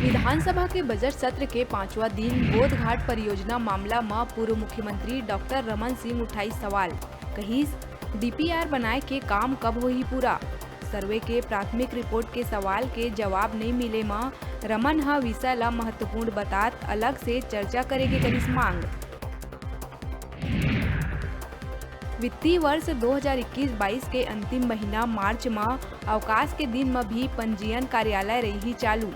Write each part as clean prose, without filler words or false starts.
विधानसभा के बजट सत्र के 5वां दिन बोध घाट परियोजना मामला में पूर्व मुख्यमंत्री डॉक्टर रमन सिंह उठाई सवाल। कहिस डीपीआर बनाए के काम कब होही पूरा। सर्वे के प्राथमिक रिपोर्ट के सवाल के जवाब नहीं मिले में रमन ह विषय ला महत्वपूर्ण बतात अलग से चर्चा करे के करिस मांग। वित्तीय वर्ष 2021-22 के अंतिम महीना मार्च में अवकाश के दिन में भी पंजीयन कार्यालय रही चालू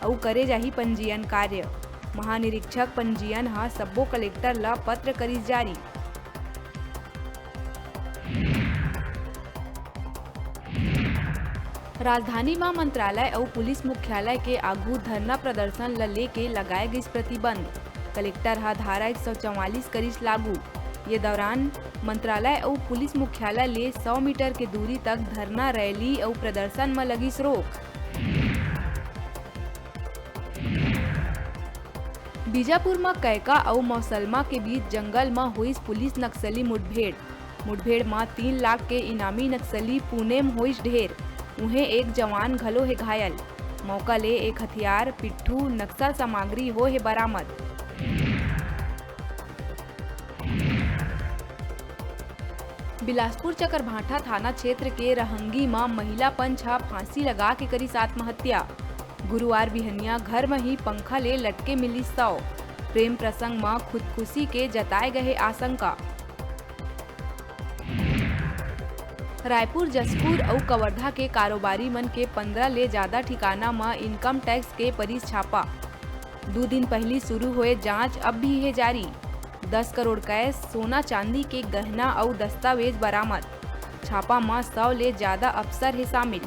और करे जाही पंजीयन कार्य। महानिरीक्षक पंजीयन हा सब्बो कलेक्टर ला पत्र करिस जारी। राजधानी में मंत्रालय और पुलिस मुख्यालय के आगू धरना प्रदर्शन ल लेके लगाए गई प्रतिबंध। कलेक्टर हा धारा 144 करिस लागू। ये दौरान मंत्रालय और पुलिस मुख्यालय ले 100 मीटर के दूरी तक धरना रैली और प्रदर्शन में लगिस रोक। बीजापुर में कैका और मौसलमा के बीच जंगल में हुई पुलिस नक्सली मुठभेड़ में 3 लाख के इनामी नक्सली पुणे में हुई ढेर। उन्हें एक जवान घलो है घायल। मौका ले एक हथियार पिट्ठू नक्सल सामग्री हो है बरामद। बिलासपुर चकरभाठा थाना क्षेत्र के रहंगी में महिला पंच हा फांसी लगा के करी आत्महत्या। गुरुवार बिहनिया घर में ही पंखा ले लटके मिली शव। प्रेम प्रसंग में खुदकुशी के जताए गए आशंका। रायपुर जसपुर और कवर्धा के कारोबारी मन के 15 ले ज्यादा ठिकाना में इनकम टैक्स के परिस छापा। 2 दिन पहले शुरू हुए जांच अब भी है जारी। 10 करोड़ कैश सोना चांदी के गहना और दस्तावेज बरामद। छापा में 100 ले ज्यादा अफसर है शामिल।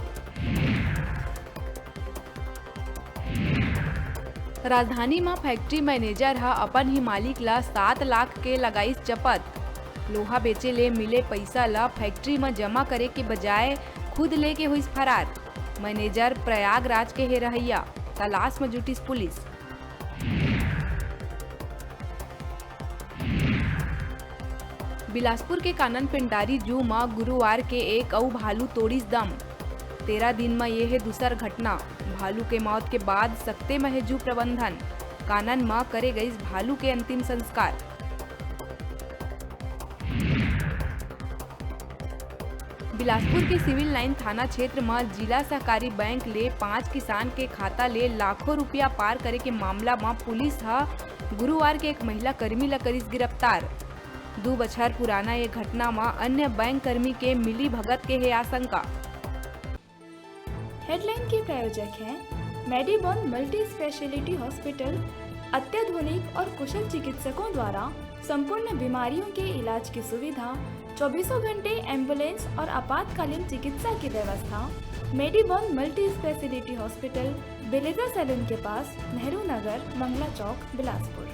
राजधानी में फैक्ट्री मैनेजर हा अपन ही मालिक ला 7 लाख के लगाईस चपत। लोहा बेचे ले मिले पैसा ला फैक्ट्री में जमा करे के बजाय खुद लेके हुई फरार। मैनेजर प्रयागराज के है रहैया। तलाश में जुटी पुलिस। बिलासपुर के कानन पिंडारी जू में गुरुवार के एक और भालू तोड़ीस दम। 13 दिन में ये है दूसर घटना। भालू के मौत के बाद सख्ते में है जू प्रबंधन। कानन में करे गई भालू के अंतिम संस्कार। बिलासपुर के सिविल लाइन थाना क्षेत्र में जिला सहकारी बैंक ले 5 किसान के खाता ले लाखों रुपया पार करे के मामला में पुलिस हा गुरुवार के एक महिला कर्मी ला करिस गिरफ्तार। 2 बछर पुराना ये घटना में अन्य बैंक कर्मी के मिली भगत के है आशंका। हेडलाइन के प्रायोजक हैं मेडिबॉन मल्टी स्पेशलिटी हॉस्पिटल। अत्याधुनिक और कुशल चिकित्सकों द्वारा संपूर्ण बीमारियों के इलाज की सुविधा, 24 घंटे एम्बुलेंस और आपातकालीन चिकित्सा की व्यवस्था। मेडिबॉन मल्टी स्पेशलिटी हॉस्पिटल, बेलेजा सैलून के पास, नेहरू नगर, मंगला चौक, बिलासपुर।